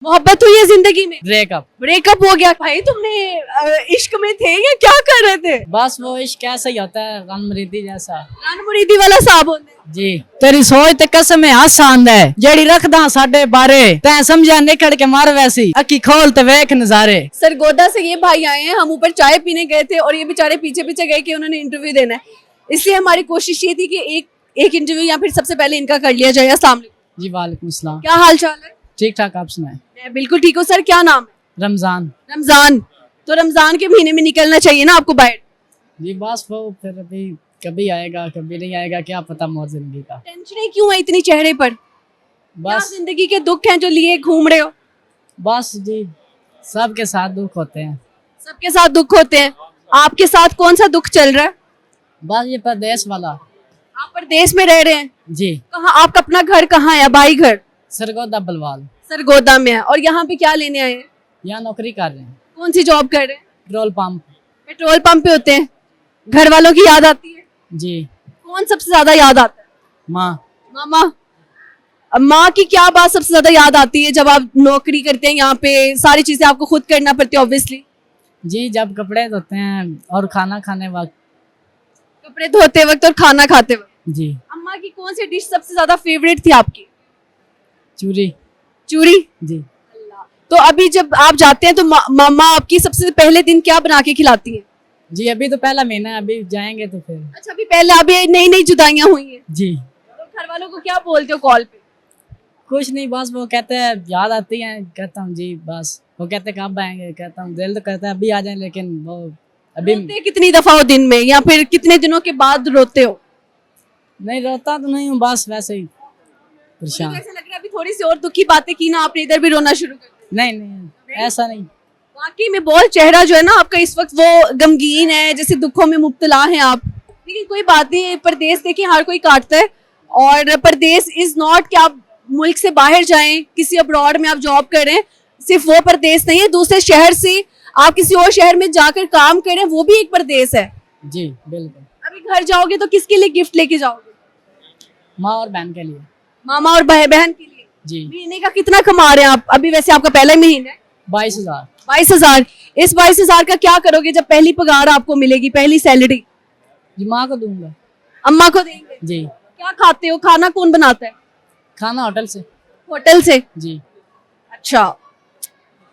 मोहब्बत हुई है जिंदगी में? ब्रेकअप। ब्रेकअप हो गया। भाई तुमने इश्क में थे या क्या कर रहे थे? बस वो इश्क कैसा ही होता है, रन जैसा। रन मुरीदी वाला साहब होते हैं। जी तेरी सोच ते कसम है आसान है, जेड़ी रखदा साडे बारे तै समझा निकल के मार वैसी अखी खोल ते वेख नजारे। सरगोदा से ये भाई आए हैं, हम ऊपर चाय पीने गए थे और ये बेचारे पीछे पीछे गए कि उन्होंने इंटरव्यू देना है, इसलिए हमारी कोशिश ये थी कि एक इंटरव्यू या फिर सबसे पहले इनका कर लिया जाए। अस्सलाम वालेकुम। जी वालेकुम सलाम। क्या हाल चाल है? ठीक ठाक, आप सुनाए? मैं बिल्कुल ठीक हूँ सर। क्या नाम है? रमजान। रमजान। तो रमजान के महीने में निकलना चाहिए ना आपको बाहर। जी बस वो फिर अभी कभी आएगा कभी नहीं आएगा, क्या पता मोर जिंदगी का। टेंशन क्यों है इतनी चेहरे पर? बस जिंदगी के दुख हैं जो लिए घूम रहे हो? बस जी सबके साथ दुख होते हैं। सबके साथ दुख होते हैं। आपके साथ कौन सा दुख चल रहा है? बस ये प्रदेश वाला। आप परदेश में रह रहे हैं? जी। कहाँ? आपका अपना घर कहाँ है? भाई घर सरगोदा बलवाल। सरगोदा में है। और यहाँ पे क्या लेने आए हैं? यहाँ नौकरी कर रहे हैं। कौन सी जॉब कर रहे हैं? Petrol pump. पेट्रोल पंप पे होते हैं। घर वालों की याद आती है? जी। कौन सबसे ज्यादा याद आता है? माँ। मामा। अब माँ की क्या बात सबसे ज्यादा याद आती है जब आप नौकरी करते हैं? यहाँ पे सारी चीजें आपको खुद करना पड़ती है ऑब्वियसली। जी जब कपड़े धोते हैं और खाना खाने वक्त। कपड़े धोते वक्त और खाना खाते वक्त। जी। अम्मा की कौन सी डिश सबसे ज्यादा फेवरेट थी आपकी? चूरी। चूरी। जी। तो अभी जब आप जाते हैं तो मामा आपकी सबसे पहले दिन क्या बना के खिलाती हैं? जी अभी तो पहला महीना है, अभी जाएंगे तो फिर। अच्छा अभी पहले अभी नई नई जुदाइयां हुई हैं। जी। तो घर वालों को क्या बोलते हो कॉल पे? कुछ नहीं, बस वो कहते हैं याद आती है, कहता हूँ जी बस। वो कहते कब आएंगे, कहता हूँ दिल तो कहता है अभी आ जाए, लेकिन वो अभी रोते कितनी दफा हो दिन में या फिर कितने दिनों के बाद रोते हो? नहीं रोता तो नहीं हूँ, बस वैसे ही मुझे परेशान। तो ऐसा लग रहा है अभी थोड़ी सी और दुखी बातें की ना आपने, इधर भी रोना शुरू कर दिया। नहीं ऐसा नहीं। वाकई में बहुत चेहरा जो है ना आपका इस वक्त वो गमगीन है, जैसे दुखों में मुब्तला हैं आप। लेकिन कोई बात नहीं, परदेश देखिए हर कोई काटता है। और परदेश इज नॉट कि आप मुल्क से बाहर जाएं, किसी अब्रॉड में आप जॉब करें, सिर्फ वो परदेश नहीं है। दूसरे शहर से आप किसी और शहर में जाकर काम करें, वो भी एक परदेश है। जी बिल्कुल। अभी घर जाओगे तो किसके लिए गिफ्ट लेके जाओगे? माँ और बहन के लिए। मामा और भाई बहन के लिए। जी। महीने का कितना कमा रहे हैं आप अभी? वैसे आपका पहला महीना है। 22,000। 22,000। इस 22,000 का क्या करोगे जब पहली पगार आपको मिलेगी, पहली सैलरी? जी माँ को दूंगा। अम्मा को देंगे? जी। क्या खाते हो? खाना कौन बनाता है? खाना होटल से। होटल से? जी। अच्छा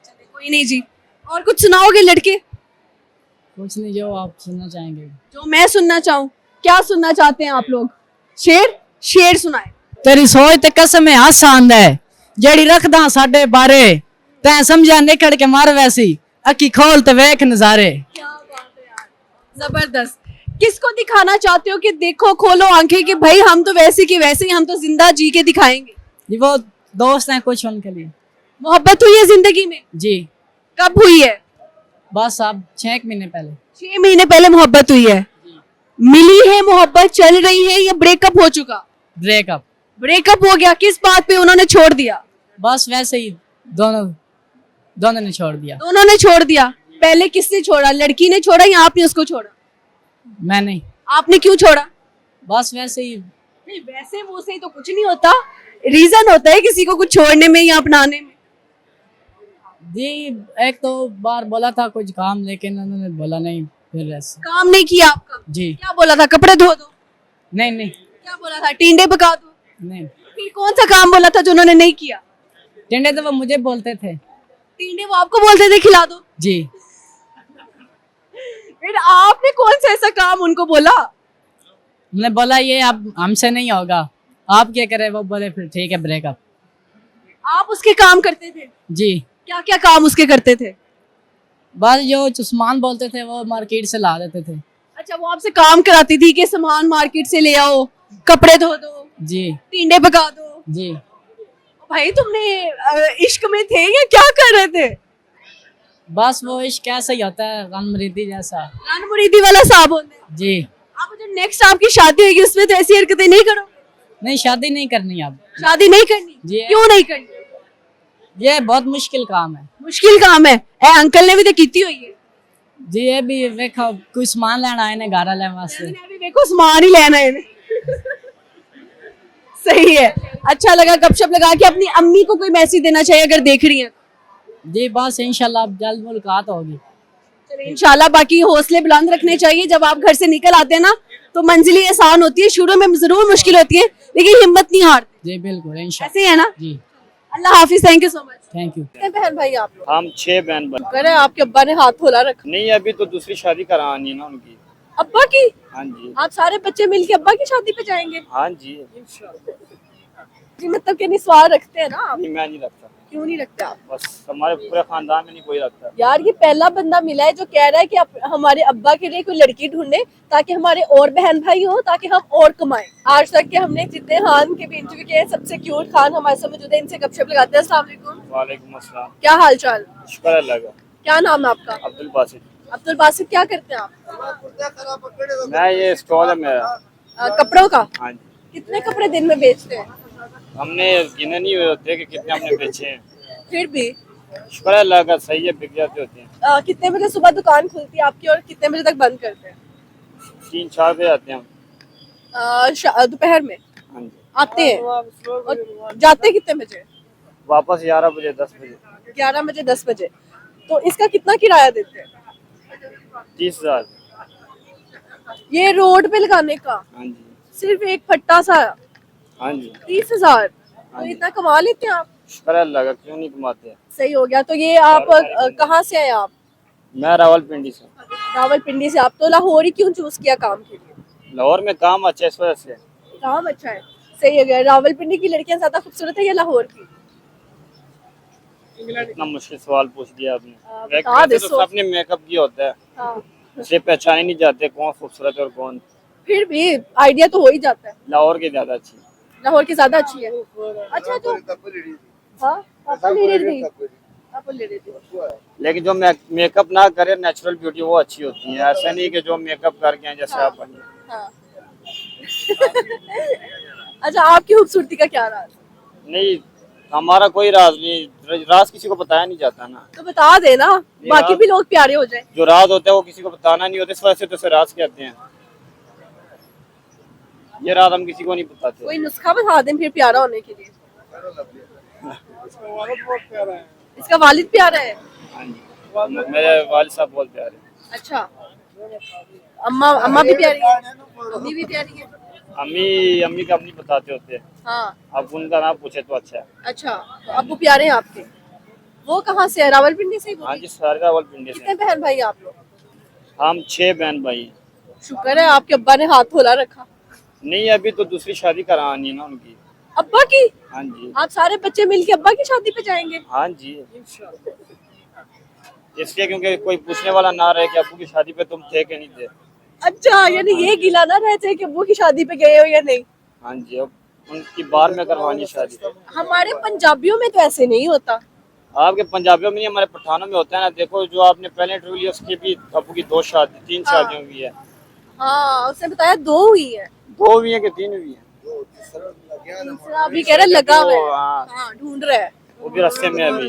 चलिए कोई नहीं जी। और कुछ सुनाओगे लड़के? कुछ नहीं, जो आप सुनना चाहेंगे। जो मैं सुनना चाहूँ? क्या सुनना चाहते हैं आप लोग? शेर? शेर सुनाए। तेरी सोच ते कसम है आसान है, जेड़ी रखदा साडे बारे तै समझा निकल के मार वैसी अखी खोल ते वेख नजारे। क्या बात है यार, जबरदस्त। किसको दिखाना चाहते हो कि देखो खोलो आंखें कि भाई हम तो वैसे की वैसे ही, हम तो जिंदा जी के दिखाएंगे? जी वो दोस्त हैं कुछ उनके लिए। मोहब्बत हुई है जिंदगी में? जी। कब हुई है? बस अब 6 महीने पहले। 6 महीने पहले मोहब्बत हुई है। मिली है मोहब्बत, चल रही है या ब्रेकअप हो चुका? ब्रेकअप। ब्रेकअप हो गया। किस बात पे उन्होंने छोड़ दिया? बस वैसे ही दोनों ने छोड़ दिया। दोनों ने छोड़ दिया। पहले किसने छोड़ा? लड़की ने छोड़ा या आपने उसको छोड़ा? मैं नहीं। आपने क्यों छोड़ा? बस वैसे ही। नहीं, वैसे वो से ही तो कुछ नहीं होता, रीजन होता है किसी को कुछ छोड़ने में या अपनाने में। जी एक तो बार बोला था कुछ काम, लेकिन उन्होंने बोला नहीं, फिर ऐसे। काम नहीं किया आपका? जी। क्या बोला था? कपड़े धो दो? नहीं क्या बोला था? टींडे पका दो? नहीं। फिर कौन सा काम बोला था जो उन्होंने नहीं किया? टिंडे तो वो मुझे बोलते थे। टींडे वो आपको बोलते थे खिला दो? जी। फिर आपने कौन सा ऐसा काम उनको बोला? मैंने बोला ये अब हमसे नहीं होगा, आप क्या करें? वो बोले फिर ठीक है ब्रेकअप। आप उसके काम करते थे? जी। क्या क्या काम उसके करते थे? बस जो सामान बोलते थे वो मार्केट से ला देते थे। अच्छा वो आपसे काम कराती थी कि सामान मार्केट से ले आओ, कपड़े धो दो, जी। टींडे पका दो? जी। भाई तुमने इश्क में थे या क्या कर रहे थे? बस वो इश्क कैसा ही होता है, रन जैसा। रन मुरीदी वाला साहब होते हैं। जी। आप जो नेक्स्ट आपकी शादी होगी उसमें तो ऐसी हरकतें नहीं करो? नहीं शादी नहीं करनी अब। शादी नहीं करनी? जी। क्यों नहीं करनी? ये बहुत मुश्किल काम है। मुश्किल काम है? अंकल ने भी तो कीती हुई है। जी ये भी देखो कोई सामान लेना आए ने घर ले वास्ते। अभी देखो सामान ही लेना है सही है। अच्छा लगा गपशप लगा के। अपनी अम्मी को कोई मैसेज देना चाहिए अगर देख रही हैं? जी बस इंशाल्लाह अब जल्द मुलाकात होगी। चलिए इंशाल्लाह, बाकी हौसले बुलंद रखने चाहिए। जब आप घर से निकल आते हैं ना तो मंजिलें आसान होती है, शुरू में जरूर मुश्किल होती है लेकिन हिम्मत नहीं हारते। जी बिल्कुल इंशाल्लाह। ऐसे ही है ना। जी अल्लाह हाफिज, thank you so much. Thank you. कितने बहन भाई आप लोग? हम 6 बहन भाई। करे आपके अब्बा ने हाथ खोला रखा। नहीं अभी तो दूसरी शादी करानी है ना उनकी। अब्बा की? हाँ जी। आप सारे बच्चे मिलके अब्बा की शादी पे जाएंगे? हाँ जी। जी मतलब कि नहीं सवाल रखते हैं ना आप? नहीं मैं नहीं रखता, क्यों नहीं रखते आप? बस हमारे पूरे खानदान में नहीं कोई रखता। यार ये पहला बंदा मिला है जो कह रहा है कि हमारे अब्बा के लिए कोई लड़की ढूंढे ताकि हमारे और बहन भाई हो, ताकि हम और कमाएं। आज तक के हमने जितने खान के भी इंटरव्यू किए, सबसे क्यूट खान हमारे साथ मौजूद है, इनसे गपशप लगाते हैं। अस्सलाम वालेकुम। वालेकुम अस्सलाम। क्या हाल चाल? शुक्र अल्लाह का। क्या नाम है आपका? अब्दुल बासित। अब्दुल बासित, क्या करते हैं आप? मैं ये स्टॉल है मेरा। कपड़ों का? हाँ जी। कितने कपड़े दिन में बेचते हैं? हमने गिने नहीं हुए होते कि कितने हमने बेचे हैं। फिर भी शुक्र अल्लाह का, सही है, बिक जाते होते हैं। कितने बजे सुबह दुकान खुलती है आपकी और कितने बजे तक बंद करते हैं? 3-4 बजे आते हैं हम। दोपहर में हाँ जी। आते हैं और जाते कितने बजे? वापस 11 बजे 10 बजे। 11 बजे 10 बजे। तो इसका कितना किराया देते हैं? 30,000। ये रोड पे लगाने का हाँ जी। सिर्फ एक फट्टा सा हाँ जी। 30,000। हाँ तो जी। इतना कमा लेते हैं आप? शुक्र अल्लाह का, क्यों नहीं कमाते हैं। सही हो गया। तो ये आप कहाँ से आए आप? मैं रावलपिंडी से। रावलपिंडी से। आप तो लाहौर ही क्यों चूज किया काम के लिए? लाहौर में काम अच्छा है इस वजह से। काम अच्छा है, सही हो गया। रावलपिंडी की लड़कियां ज्यादा खूबसूरत है या लाहौर की? इतना मुश्किल सवाल पूछ दिया आपने। बता दे वैसे तो सबने मेकअप किया होता है, हाँ। इसलिए पहचाने नहीं जाते कौन खूबसूरत है और कौन। फिर भी आइडिया तो हो ही जाता है। लाहौर की ज्यादा अच्छी। लाहौर की ज्यादा अच्छी है। अच्छा जो हाँ आपको ले रही थी, आपको ले रही थी। लेकिन जो मेकअप ना करे, नेचुरल ब्यूटी, वो अच्छी होती है। ऐसा नहीं कि जो मेकअप करके हैं जैसे आप बनी। हाँ। अच्छा आपकी खूबसूरती का क्या राज? नहीं हमारा कोई राज नहीं, राज किसी को बताया नहीं जाता ना। तो बता देना, बाकी भी लोग प्यारे हो जाए। जो राज होता है वो किसी को बताना नहीं होता, इस वजह से तो उसे राज कहते हैं। ये राज हम किसी को नहीं बताते। कोई नुस्खा बता दें फिर प्यारा होने के लिए। इसका वालिद प्यारा है। हाँ जी, मेरे वालिद साहब बहुत प्यारे। अच्छा अम्मा, अम्मा भी प्यारी है, अम्मी भी प्यारी है। अम्मी का हम नहीं बताते होते। हाँ अब उनका नाम पूछे तो अच्छा है। अच्छा, तो अब्बू प्यारे हैं आपके। वो कहाँ से है? रावलपिंडी से ही? हाँ जी, सारे रावलपिंडी से। कितने बहन भाई आप लोग? हम 6 बहन भाई। शुक्र है आपके अब्बा ने हाथ खोला रखा। नहीं अभी तो दूसरी शादी करानी है ना उनकी। अब्बा की? हाँ जी। आप सारे बच्चे मिलके अब्बा की शादी पे जाएंगे? हाँ जी, इसलिए क्योंकि कोई पूछने वाला ना रहे कि अब्बू की शादी पे तुम थे कि नहीं थे। अच्छा, यानी ये गिला ना रहते कि अब्बू की शादी पे गए हो या नहीं। हाँ जी, अब उनकी बाहर में करवानी है शादी। हमारे पंजाबियों में तो ऐसे नहीं होता। आपके पंजाबियों में नहीं, हमारे पठानों में होता है ना। देखो जो आपने पहले इंटरव्यू लिया उसकी भी अब्बू की 2 शादी 3 शादियां हुई है। हाँ उसने बताया 2 हुई है। 2 हुई है कि 3 हुई है? तीसरा अभी कह रहे लगा हुआ है। हाँ, हाँ ढूंढ रहा है। वो भी रास्ते में है अभी।